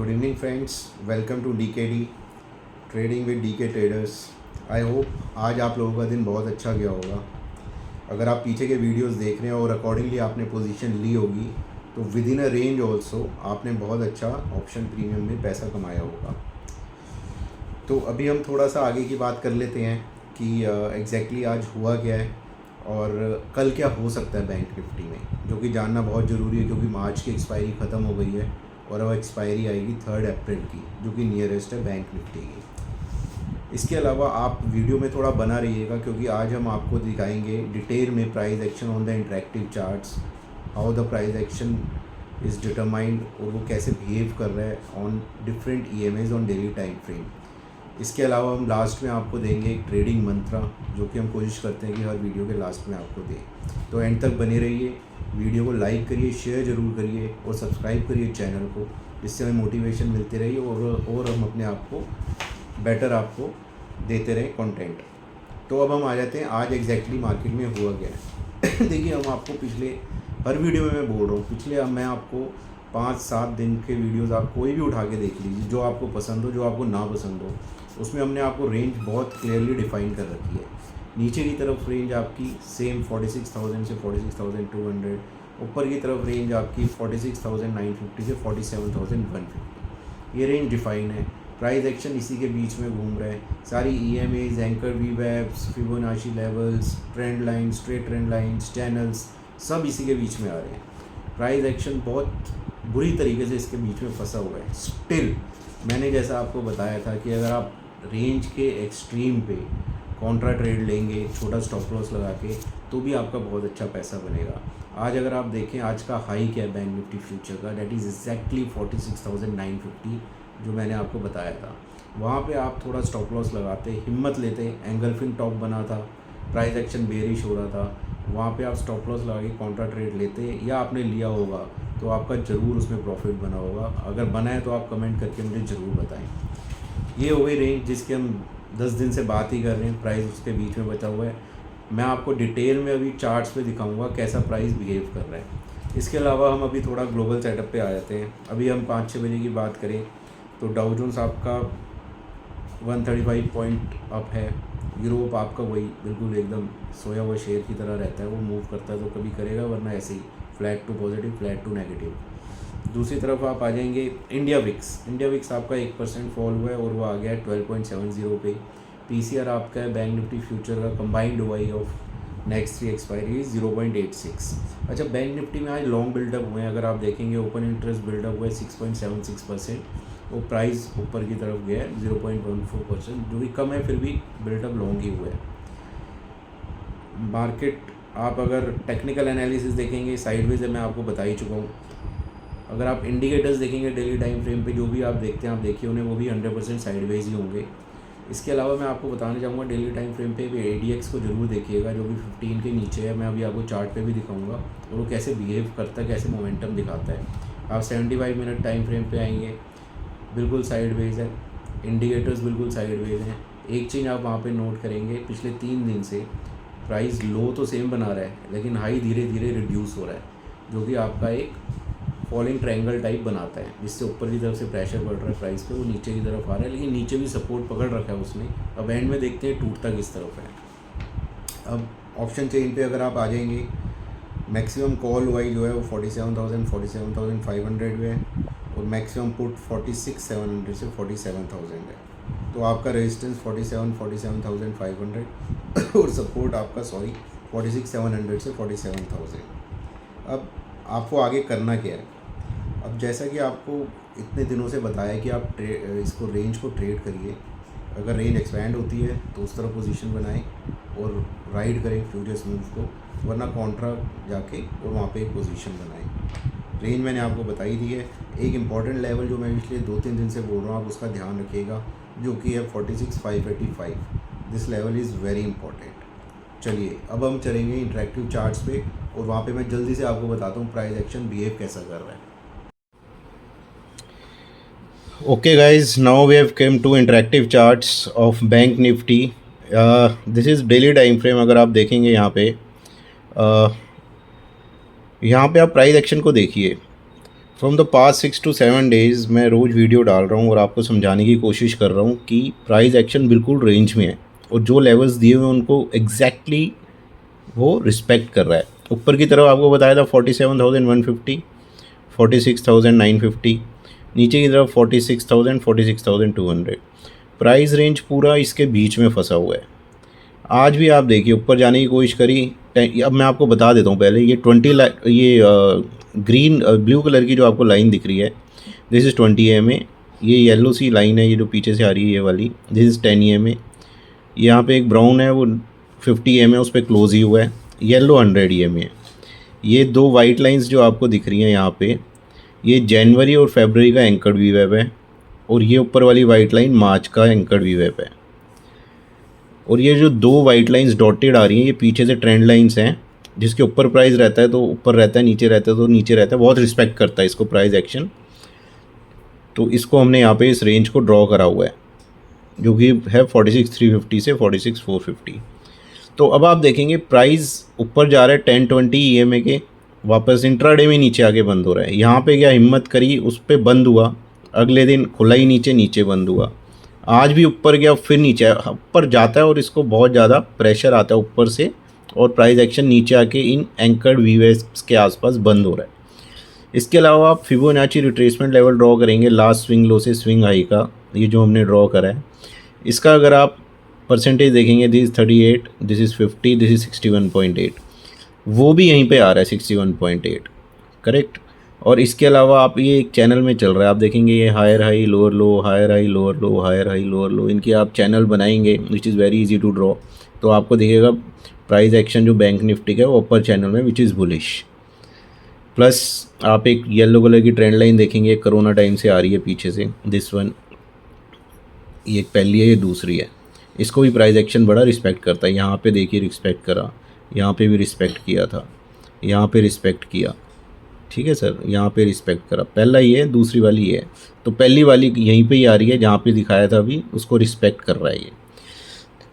Good evening friends, welcome to DKD trading with DK traders. I hope आज आप लोगों का दिन बहुत अच्छा गया होगा। अगर आप पीछे के वीडियोस देख रहे हैं और अकॉर्डिंगली आपने पोजीशन ली होगी तो with in a range also आपने बहुत अच्छा ऑप्शन प्रीमियम में पैसा कमाया होगा। तो अभी हम थोड़ा सा आगे की बात कर लेते हैं कि एग्जैक्टली आज हुआ क्या है और कल क्या हो सकता है बैंक निफ्टी में, जो कि जानना बहुत ज़रूरी है क्योंकि मार्च की एक्सपायरी ख़त्म हो गई है और अब एक्सपायरी आएगी 3 अप्रैल की, जो कि नियरेस्ट है बैंक निफ्टी की। इसके अलावा आप वीडियो में थोड़ा बना रहिएगा क्योंकि आज हम आपको दिखाएंगे डिटेल में price action on the interactive charts, how the price action is determined और वो कैसे बिहेव कर रहा है on different EMAs on daily time frame. इसके अलावा हम लास्ट में आपको देंगे एक ट्रेडिंग मंत्रा, जो कि हम कोशिश करते हैं कि हर वीडियो के लास्ट में आपको दें। तो एंड तक बने रहिए, वीडियो को लाइक करिए, शेयर ज़रूर करिए और सब्सक्राइब करिए चैनल को, जिससे हमें मोटिवेशन मिलती रही और हम अपने आप को बेटर आपको देते रहें कंटेंट। तो अब हम आ जाते हैं आज एग्जैक्टली मार्केट में हुआ क्या है। देखिए, हम आपको पिछले हर वीडियो में मैं बोल रहा हूँ, पिछले अब मैं आपको 5-7 दिन के वीडियोस आप कोई भी उठा के देख लीजिए, जो आपको पसंद हो, जो आपको ना पसंद हो, उसमें हमने आपको रेंज बहुत क्लियरली डिफाइन कर रखी है। नीचे की तरफ रेंज आपकी सेम 46,000 से 46,200, ऊपर की तरफ रेंज आपकी 46,950 से 47,150। ये रेंज डिफाइन है। प्राइस एक्शन इसी के बीच में घूम रहा है। सारी EMAs, anchor VWAPs, Fibonacci levels, trend lines, straight trend lines, channels, सब इसी के बीच में आ रहे हैं। प्राइस एक्शन बहुत बुरी तरीके से इसके बीच में फंसा हुआ है। स्टिल मैंने जैसा आपको बताया था कि अगर आप रेंज के एक्सट्रीम पे कॉन्ट्रा ट्रेड लेंगे छोटा स्टॉप लॉस लगा के, तो भी आपका बहुत अच्छा पैसा बनेगा। आज अगर आप देखें, आज का हाई क्या है बैंक निफ्टी फ्यूचर का, डेट इज़ एग्जैक्टली 46,950, जो मैंने आपको बताया था। वहाँ पे आप थोड़ा स्टॉप लॉस लगाते, हिम्मत लेते, एंगल्फिंग टॉप बना था, प्राइस एक्शन बेरिश हो रहा था, वहाँ पे आप स्टॉप लॉस लगा के कॉन्ट्रा ट्रेड लेते, या आपने लिया होगा तो आपका ज़रूर उसमें प्रॉफिट बना होगा। अगर बना है तो आप कमेंट करके मुझे ज़रूर बताएं। ये हो गई रेंज जिसके हम 10 दिन से बात ही कर रहे हैं, प्राइस उसके बीच में बचा हुआ है। मैं आपको डिटेल में अभी चार्ट्स पे दिखाऊंगा कैसा प्राइस बिहेव कर रहा है। इसके अलावा हम अभी थोड़ा ग्लोबल सेटअप पे आ जाते हैं। अभी हम 5-6 बजे की बात करें तो डाउ जोन्स आपका 135 पॉइंट अप है। यूरोप आपका वही बिल्कुल एकदम सोया हुआ शेर की तरह रहता है, वो मूव करता है तो कभी करेगा, वरना ऐसे ही flat to positive, flat to negative. दूसरी तरफ आप आ जाएंगे इंडिया विक्स आपका 1% फॉल हुआ है और वो आ गया है 12.70 पे। PCR आपका है बैंक निफ्टी फ्यूचर का combined OI of next 3 expiry 0.86। अच्छा, बैंक निफ्टी में आज लॉन्ग बिल्डअप हुए हैं। अगर आप देखेंगे ओपन इंटरेस्ट बिल्डअप हुआ है 6.76%, वो प्राइस ऊपर की तरफ गया है 0.14%, जो भी कम है, फिर भी बिल्डअप लॉन्ग ही हुआ है। मार्केट आप अगर टेक्निकल एनालिसिस देखेंगे, साइडवेज है, मैं आपको बता ही चुका हूँ। अगर आप इंडिकेटर्स देखेंगे डेली टाइम फ्रेम पे, जो भी आप देखते हैं, आप देखिए उन्हें, वो भी 100% साइडवेज ही होंगे। इसके अलावा मैं आपको बताना चाहूँगा डेली टाइम फ्रेम पे भी ADX को जरूर देखिएगा, जो भी 15 के नीचे है। मैं अभी आपको चार्ट पे भी दिखाऊंगा और वो कैसे बिहेव करता है, कैसे मोमेंटम दिखाता है। आप 75 मिनट टाइम फ्रेम पे आएंगे, बिल्कुल साइडवेज है, इंडिकेटर्स बिल्कुल साइडवेज हैं। एक चीज़ आप वहाँ पे नोट करेंगे, पिछले 3 दिन से प्राइस लो तो सेम बना रहा है, लेकिन हाई धीरे धीरे रिड्यूस हो रहा है, जो कि आपका एक फॉलिंग ट्रायंगल टाइप बनाता है, जिससे ऊपर की तरफ से प्रेशर बढ़ रहा है प्राइस पे, वो नीचे की तरफ आ रहा है, लेकिन नीचे भी सपोर्ट पकड़ रखा है उसने। अब एंड में देखते हैं टूटता किस तरफ है। अब ऑप्शन चेन पे अगर आप आ जाएंगे, मैक्सिमम कॉल वाई जो है वो 47,000 47,500 में है और मैक्सिमम पुट 46,700 से 47,000 है। तो आपका रेजिस्टेंस 47,500 और सपोर्ट आपका 46,700 से 47,000। अब आपको आगे करना क्या है? अब जैसा कि आपको इतने दिनों से बताया कि आप इसको रेंज को ट्रेड करिए। अगर रेंज एक्सपैंड होती है तो उस तरह पोजीशन बनाएं और राइड करें फ्यूचर्स मूव को, वरना कॉन्ट्रा जाके और वहाँ पे एक पोजीशन बनाएं। रेंज मैंने आपको बताई दी है। एक इम्पॉर्टेंट लेवल जो मैं पिछले 2-3 दिन से बोल रहा हूँ, आप उसका ध्यान रखिएगा, जो कि है 46,585। This level is very important. चलिए अब हम चलेंगे इंटरेक्टिव चार्ट्स पे और वहाँ पे मैं जल्दी से आपको बताता हूँ प्राइस एक्शन बिहेव कैसा कर रहा है। Okay guys, now we have came to interactive charts of bank Nifty. This is daily time frame. अगर आप देखेंगे यहाँ पे आप प्राइस एक्शन को देखिए। From the past 6 to 7 days मैं रोज़ वीडियो डाल रहा हूँ और आपको समझाने की कोशिश कर रहा हूँ कि प्राइस एक्शन बिल्कुल रेंज में है और जो लेवल्स दिए हुए हैं उनको एग्जैक्टली वो रिस्पेक्ट कर रहा है। ऊपर की तरफ आपको बताया था 47,150, 46,950, नीचे की तरफ 46,000, 46,200। प्राइस रेंज पूरा इसके बीच में फंसा हुआ है। आज भी आप देखिए ऊपर जाने की कोशिश करी। अब मैं आपको बता देता हूँ पहले, ये 20 ये ग्रीन ब्लू कलर की जो आपको लाइन दिख रही है, दिस इज़ 20 EMA। ये येलो सी लाइन है, ये जो पीछे से आ रही है ये वाली, दिस इज़ 10 EMA। यहाँ पे एक ब्राउन है, वो 50 EMA उस पर क्लोज ही हुआ है। येलो 100 EMA है। ये दो वाइट लाइंस जो आपको दिख रही हैं यहाँ पे, ये जनवरी और फरवरी का एंकर्ड वी वेब है और ये ऊपर वाली वाइट लाइन मार्च का एंकर्ड वी वेब है। और ये जो दो वाइट लाइंस डॉटेड आ रही हैं, ये पीछे से ट्रेंड लाइंस हैं, जिसके ऊपर प्राइस रहता है तो ऊपर रहता है, नीचे रहता है तो नीचे रहता है। बहुत रिस्पेक्ट करता है इसको प्राइस एक्शन। तो इसको हमने यहाँ पे इस रेंज को ड्रॉ करा हुआ है, जो कि है 46,350 से 46,450। तो अब आप देखेंगे प्राइस ऊपर जा रहा है 10-20 EMA के, वापस इंट्राडे में नीचे आके बंद हो रहा है। यहाँ पे क्या हिम्मत करी, उस पर बंद हुआ, अगले दिन खुला ही नीचे, नीचे बंद हुआ। आज भी ऊपर गया, फिर नीचे ऊपर जाता है और इसको बहुत ज़्यादा प्रेशर आता है ऊपर से और प्राइस एक्शन नीचे आके इन एंकर्ड वीवेस के आसपास बंद हो रहा है। इसके अलावा आप फिबोनाची रिट्रेसमेंट लेवल ड्रॉ करेंगे लास्ट स्विंग लो से स्विंग हाई का, ये जो हमने ड्रॉ करा है, इसका अगर आप परसेंटेज देखेंगे, this 38, this is 50, this is 61.8, वो भी यहीं पे आ रहा है 61.8, करेक्ट। और इसके अलावा आप ये एक चैनल में चल रहा है, आप देखेंगे ये higher high lower low, higher high lower low, higher high lower low, इनकी आप चैनल बनाएंगे which is very easy to draw. तो आपको दिखेगा प्राइस एक्शन जो बैंक निफ्टी का है वो अपर चैनल में विच इज़ बुलिश। प्लस आप एक येलो कलर की ट्रेंड लाइन देखेंगे, कोरोना टाइम से आ रही है पीछे से, दिस वन, ये पहली है, ये दूसरी है। इसको भी प्राइस एक्शन बड़ा रिस्पेक्ट करता है। यहाँ पे देखिए रिस्पेक्ट करा, यहाँ पे भी रिस्पेक्ट किया था, यहाँ पे रिस्पेक्ट किया, ठीक है सर, यहाँ पे रिस्पेक्ट करा। पहला ये है, दूसरी वाली ये है। तो पहली वाली यहीं पे ही आ रही है जहाँ पे दिखाया था अभी, उसको रिस्पेक्ट कर रहा है ये।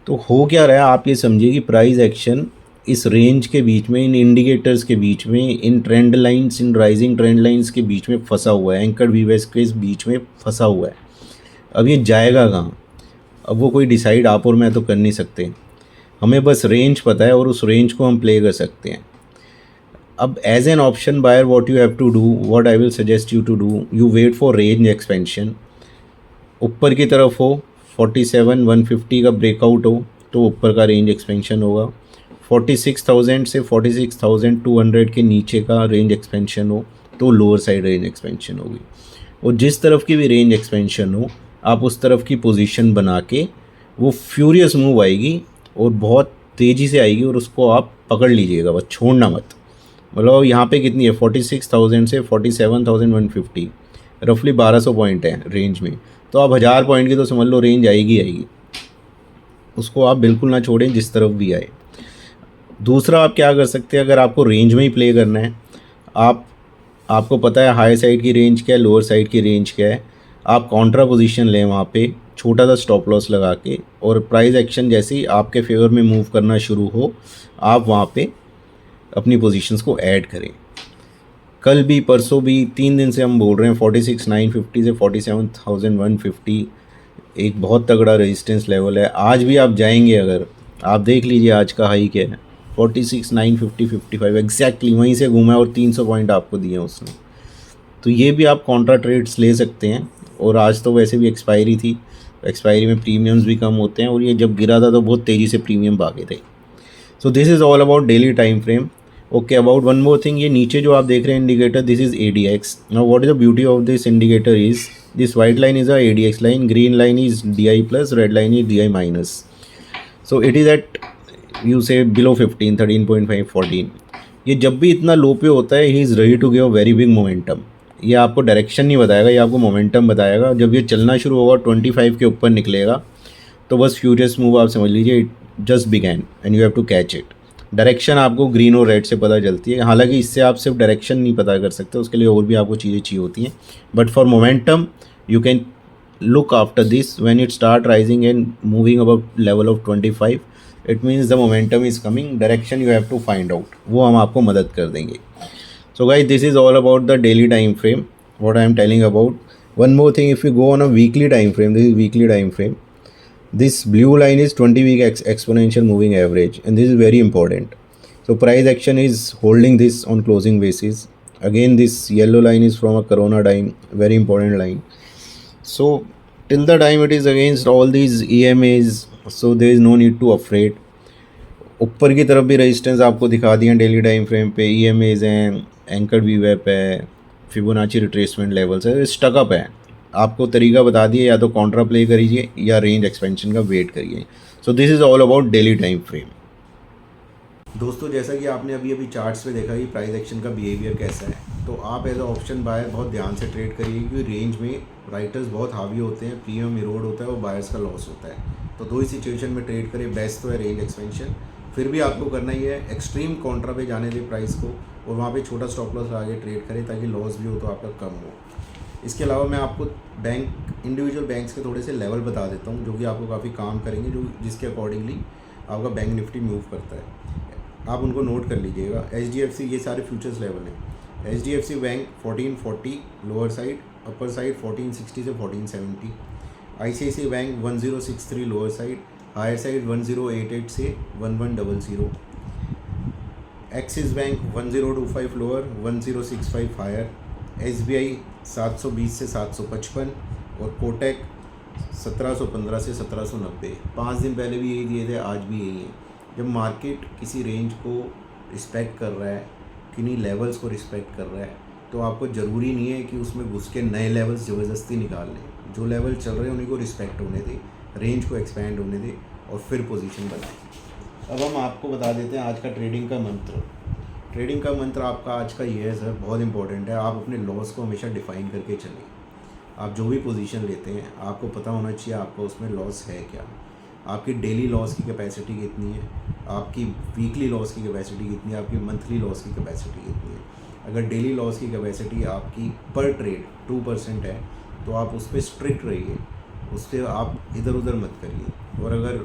तो हो क्या रहा है, आप ये समझिए कि प्राइस एक्शन इस रेंज के बीच में, इन इंडिकेटर्स के बीच में, इन ट्रेंड लाइंस, इन राइजिंग ट्रेंड लाइंस के बीच में फंसा हुआ है, एंकर्ड वीवेस के इस बीच में फंसा हुआ है। अब ये जाएगा कहाँ, अब वो कोई डिसाइड आप और मैं तो कर नहीं सकते। हमें बस रेंज पता है और उस रेंज को हम प्ले कर सकते हैं। अब as an option buyer what you have to do, what I will suggest you to do, you wait for range expansion. ऊपर की तरफ हो 47,150 का ब्रेकआउट हो तो ऊपर का रेंज एक्सपेंशन होगा। 46,000 से 46,200 के नीचे का रेंज एक्सपेंशन हो तो लोअर साइड रेंज एक्सपेंशन होगी। और जिस तरफ की भी रेंज एक्सपेंशन हो, आप उस तरफ की पोजीशन बना के, वो फ्यूरियस मूव आएगी और बहुत तेज़ी से आएगी और उसको आप पकड़ लीजिएगा, बस छोड़ना मत। मतलब यहाँ पे कितनी है, 46,000 से 47,150, रफली 1200 पॉइंट है रेंज में। तो आप 1000 पॉइंट की तो समझ लो रेंज आएगी आएगी, उसको आप बिल्कुल ना छोड़ें जिस तरफ भी आए। दूसरा आप क्या कर सकते हैं, अगर आपको रेंज में ही प्ले करना है, आपको पता है हाई साइड की रेंज क्या है, लोअर साइड की रेंज क्या है, आप काउंट्रा पोजीशन लें वहाँ पे छोटा सा स्टॉप लॉस लगा के, और प्राइस एक्शन जैसे ही आपके फेवर में मूव करना शुरू हो, आप वहाँ पे अपनी पोजीशंस को ऐड करें। कल भी परसों भी 3 दिन से हम बोल रहे हैं 46,950 से 47,150 एक बहुत तगड़ा रेजिस्टेंस लेवल है। आज भी आप जाएंगे, अगर आप देख लीजिए आज का हाई क्या है, 46,950, 55 एग्जैक्टली वहीं से घूमा है और 300 पॉइंट आपको दिए उसने। तो ये भी आप कॉन्ट्रा ट्रेड्स ले सकते हैं। और आज तो वैसे भी एक्सपायरी थी, एक्सपायरी में प्रीमियम्स भी कम होते हैं, और ये जब गिरा था तो बहुत तेज़ी से प्रीमियम भागे थे। So this is all about daily time frame. Okay, about one more thing, ये नीचे जो आप देख रहे हैं indicator, this is ADX। Now what is the beauty of this indicator is, this white line is a ADX line, green line is DI plus, red line is DI minus. So it is at, you say, below 15, 13.5, 14. ये जब भी इतना लो पे होता है, he is ready to give very big momentum. ये आपको direction नहीं बताएगा, ये आपको मोमेंटम बताएगा। जब ये चलना शुरू होगा 25 के ऊपर निकलेगा तो बस फ्यूरियस मूव आप समझ लीजिए, it just began and you have to catch it. Direction आपको ग्रीन और रेड से पता चलती है, हालांकि इससे आप सिर्फ डायरेक्शन नहीं पता कर सकते, उसके लिए और भी आपको चीज़ें चाहिए होती हैं। But for momentum you can look after this, when it start rising and moving above level of 25, it means the momentum is coming, direction you have to find out, वो हम आपको मदद कर देंगे। So guys, this is all about the daily time frame। what I am telling about. One more thing, if you go on a weekly time frame, this is weekly time frame. This blue line is 20-week exponential moving average, and this is very important. So price action is holding this on closing basis. Again, this yellow line is from a corona time, very important line. So till the time it is against all these EMAs, so there is no need to afraid. ऊपर की तरफ भी resistance आपको दिखा दिया daily time frame पे, EMAs हैं, anchor वीवेप है, फिबोनाची रिट्रेसमेंट लेवल्स है, स्टकअप है। आपको तरीका बता दिए, या तो कॉन्ट्रा प्ले करिए या रेंज एक्सपेंशन का वेट करिए। So this is all about daily time frame. दोस्तों, जैसा कि आपने अभी अभी चार्ट्स में देखा कि प्राइस एक्शन का बिहेवियर कैसा है, तो आप एज अ ऑप्शन बायर बहुत ध्यान से ट्रेड करिए, क्योंकि रेंज में राइटर्स बहुत हावी होते हैं, प्रीमियम इरोड होता है और बायर्स का लॉस होता है। तो दो ही सिचुएशन में ट्रेड करें, बेस्ट तो है रेंज एक्सपेंशन, फिर भी आपको करना ही है एक्सट्रीम कॉन्ट्रा पे जाने दें प्राइस को, और वहाँ पे छोटा स्टॉप लॉस लगा के ट्रेड करें, ताकि लॉस भी हो तो आपका कम हो। इसके अलावा मैं आपको इंडिविजुअल बैंक्स के थोड़े से लेवल बता देता हूँ, जो कि आपको काफ़ी काम करेंगे, जो जिसके अकॉर्डिंगली आपका बैंक निफ्टी मूव करता है। आप उनको नोट कर लीजिएगा। HDFC, ये सारे फ्यूचर्स लेवल हैं। HDFC bank 1440 lower side, upper side 1460 से 1470। ICICI bank 1063 lower side, higher side 1088 से 1100। Axis bank 1025 lower, 1065 higher. SBI 720 से 755, और कोटक 1715 से 1790। 5 दिन पहले भी यही दिए थे, आज भी यही है। जब मार्केट किसी रेंज को रिस्पेक्ट कर रहा है, किन्हीं लेवल्स को रिस्पेक्ट कर रहा है, तो आपको ज़रूरी नहीं है कि उसमें घुस के नए लेवल्स ज़बरदस्ती निकाल लें। जो लेवल चल रहे हैं उन्हीं को रिस्पेक्ट होने दें, रेंज को एक्सपेंड होने दें, और फिर पोजीशन बनाएं। अब हम आपको बता देते हैं आज का ट्रेडिंग का मंत्र। ट्रेडिंग का मंत्र आपका आज का ये है सर, बहुत इंपॉर्टेंट है। आप अपने लॉस को हमेशा डिफाइन करके चलें। आप जो भी पोजीशन लेते हैं, आपको पता होना चाहिए आपका उसमें लॉस है क्या, आपकी डेली लॉस की कैपेसिटी कितनी है, आपकी वीकली लॉस की कैपेसिटी कितनी है, आपकी मंथली लॉस की कैपेसिटी कितनी है। अगर डेली लॉस की कैपेसिटी आपकी पर ट्रेड 2% है, तो आप उस पर स्ट्रिक्ट रहिए, उससे आप इधर उधर मत करिए। और अगर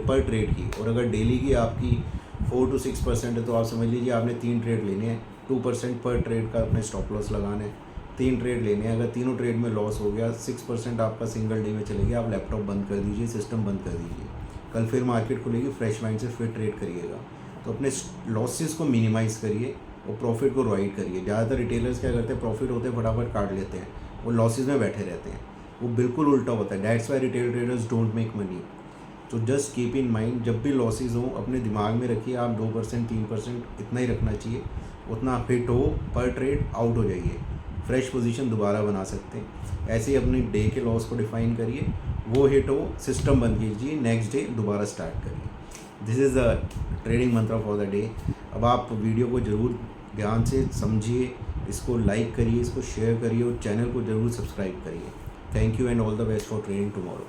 पर ट्रेड की, और अगर डेली की आपकी 4 to 6% है, तो आप समझ लीजिए आपने 3 ट्रेड लेने हैं, 2% पर ट्रेड का अपने स्टॉप लॉस लगाना है। 3 ट्रेड लेने हैं, अगर तीनों ट्रेड में लॉस हो गया, 6% आपका सिंगल डे में चले गया, आप लैपटॉप बंद कर दीजिए, सिस्टम बंद कर दीजिए। कल फिर मार्केट खुलेगी, फ्रेश माइंड से फिर ट्रेड करिएगा। तो अपने लॉसेस को मिनिमाइज़ करिए और प्रॉफिट को राइड करिए। ज़्यादातर रिटेलर्स क्या करते हैं, प्रॉफिट होते हैं फटाफट काट लेते हैं, वो लॉसेज में बैठे रहते हैं। वो बिल्कुल उल्टा होता है। That's why retail traders don't make money. तो जस्ट कीप इन माइंड, जब भी लॉसेज हो अपने दिमाग में रखिए, आप 2% 3% इतना ही रखना चाहिए। उतना हिट हो पर ट्रेड, आउट हो जाइए, फ्रेश पोजीशन दोबारा बना सकते हैं। ऐसे ही अपने डे के लॉस को डिफाइन करिए, वो हिट हो सिस्टम बंद कीजिए, नेक्स्ट डे दोबारा स्टार्ट करिए। दिस इज़ द ट्रेडिंग मंत्र फॉर द डे। अब आप वीडियो को ज़रूर ध्यान से समझिए, इसको लाइक करिए, इसको शेयर करिए, और चैनल को ज़रूर सब्सक्राइब करिए। Thank you and all the best for trading tomorrow.